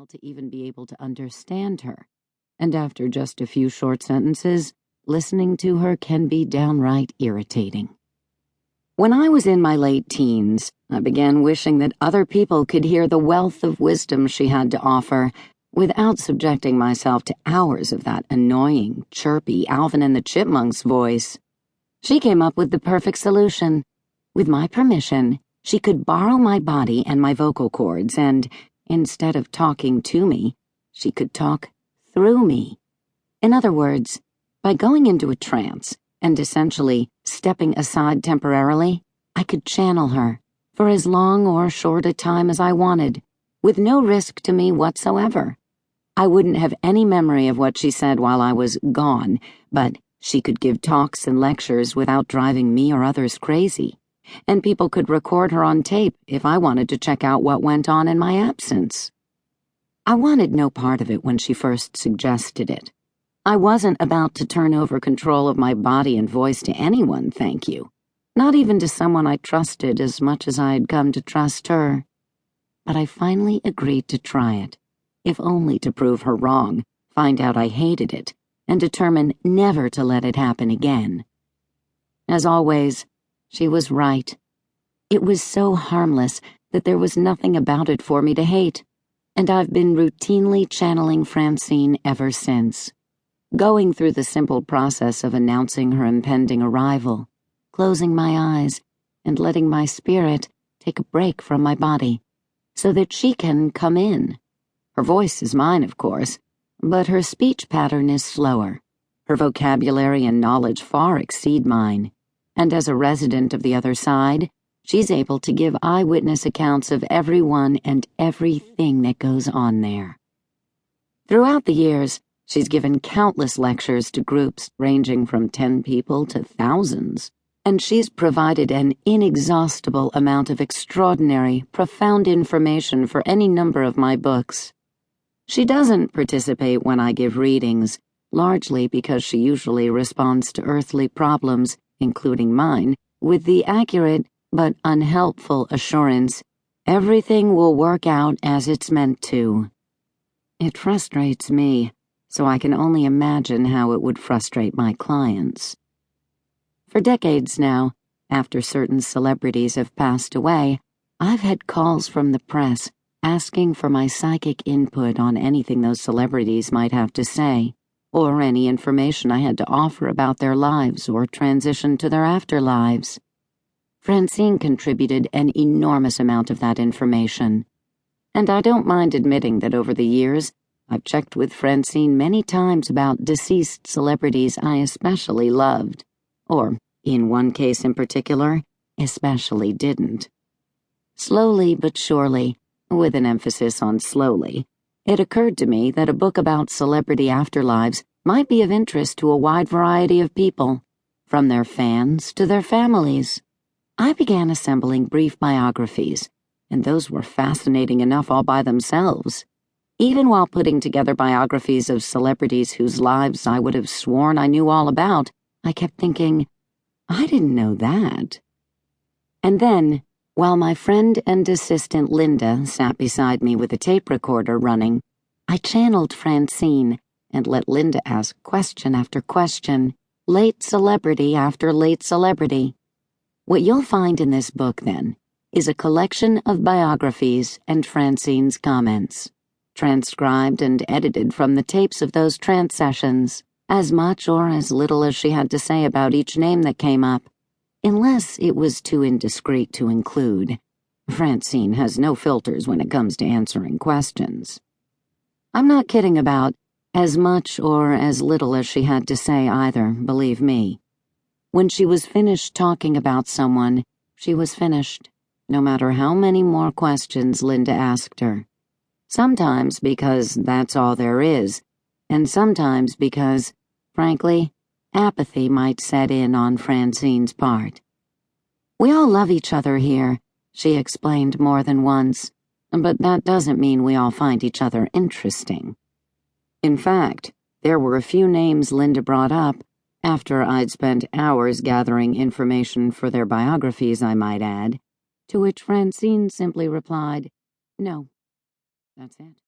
while to even be able to understand her, and after just a few short sentences, listening to her can be downright irritating. When I was in my late teens, I began wishing that other people could hear the wealth of wisdom she had to offer without subjecting myself to hours of that annoying, chirpy Alvin and the Chipmunks voice. She came up with the perfect solution. With my permission, she could borrow my body and my vocal cords and, instead of talking to me, she could talk through me. In other words, by going into a trance and essentially stepping aside temporarily, I could channel her for as long or short a time as I wanted, with no risk to me whatsoever. I wouldn't have any memory of what she said while I was gone, but she could give talks and lectures without driving me or others crazy, and people could record her on tape if I wanted to check out what went on in my absence. I wanted no part of it when she first suggested it. I wasn't about to turn over control of my body and voice to anyone, thank you. Not even to someone I trusted as much as I had come to trust her. But I finally agreed to try it, if only to prove her wrong, find out I hated it, and determine never to let it happen again. As always, she was right. It was so harmless that there was nothing about it for me to hate, and I've been routinely channeling Francine ever since, going through the simple process of announcing her impending arrival, closing my eyes, and letting my spirit take a break from my body, so that she can come in. Her voice is mine, of course, but her speech pattern is slower. Her vocabulary and knowledge far exceed mine, and as a resident of the other side, she's able to give eyewitness accounts of everyone and everything that goes on there. Throughout the years, she's given countless lectures to groups ranging from 10 people to thousands, and she's provided an inexhaustible amount of extraordinary, profound information for any number of my books. She doesn't participate when I give readings, largely because she usually responds to earthly problems, including mine, with the accurate but unhelpful assurance, everything will work out as it's meant to. It frustrates me, so I can only imagine how it would frustrate my clients. For decades now, after certain celebrities have passed away, I've had calls from the press asking for my psychic input on anything those celebrities might have to say, or any information I had to offer about their lives or transition to their afterlives. Francine contributed an enormous amount of that information, and I don't mind admitting that over the years, I've checked with Francine many times about deceased celebrities I especially loved, or, in one case in particular, especially didn't. Slowly but surely, with an emphasis on slowly, it occurred to me that a book about celebrity afterlives might be of interest to a wide variety of people, from their fans to their families. I began assembling brief biographies, and those were fascinating enough all by themselves. Even while putting together biographies of celebrities whose lives I would have sworn I knew all about, I kept thinking, I didn't know that. And then, while my friend and assistant Linda sat beside me with a tape recorder running, I channeled Francine and let Linda ask question after question, late celebrity after late celebrity. What you'll find in this book, then, is a collection of biographies and Francine's comments, transcribed and edited from the tapes of those trance sessions, as much or as little as she had to say about each name that came up, unless it was too indiscreet to include. Francine has no filters when it comes to answering questions. I'm not kidding about as much or as little as she had to say either, believe me. When she was finished talking about someone, she was finished, no matter how many more questions Linda asked her. Sometimes because that's all there is, and sometimes because, frankly, apathy might set in on Francine's part. We all love each other here, she explained more than once, but that doesn't mean we all find each other interesting. In fact, there were a few names Linda brought up, after I'd spent hours gathering information for their biographies, I might add, to which Francine simply replied, "No, that's it."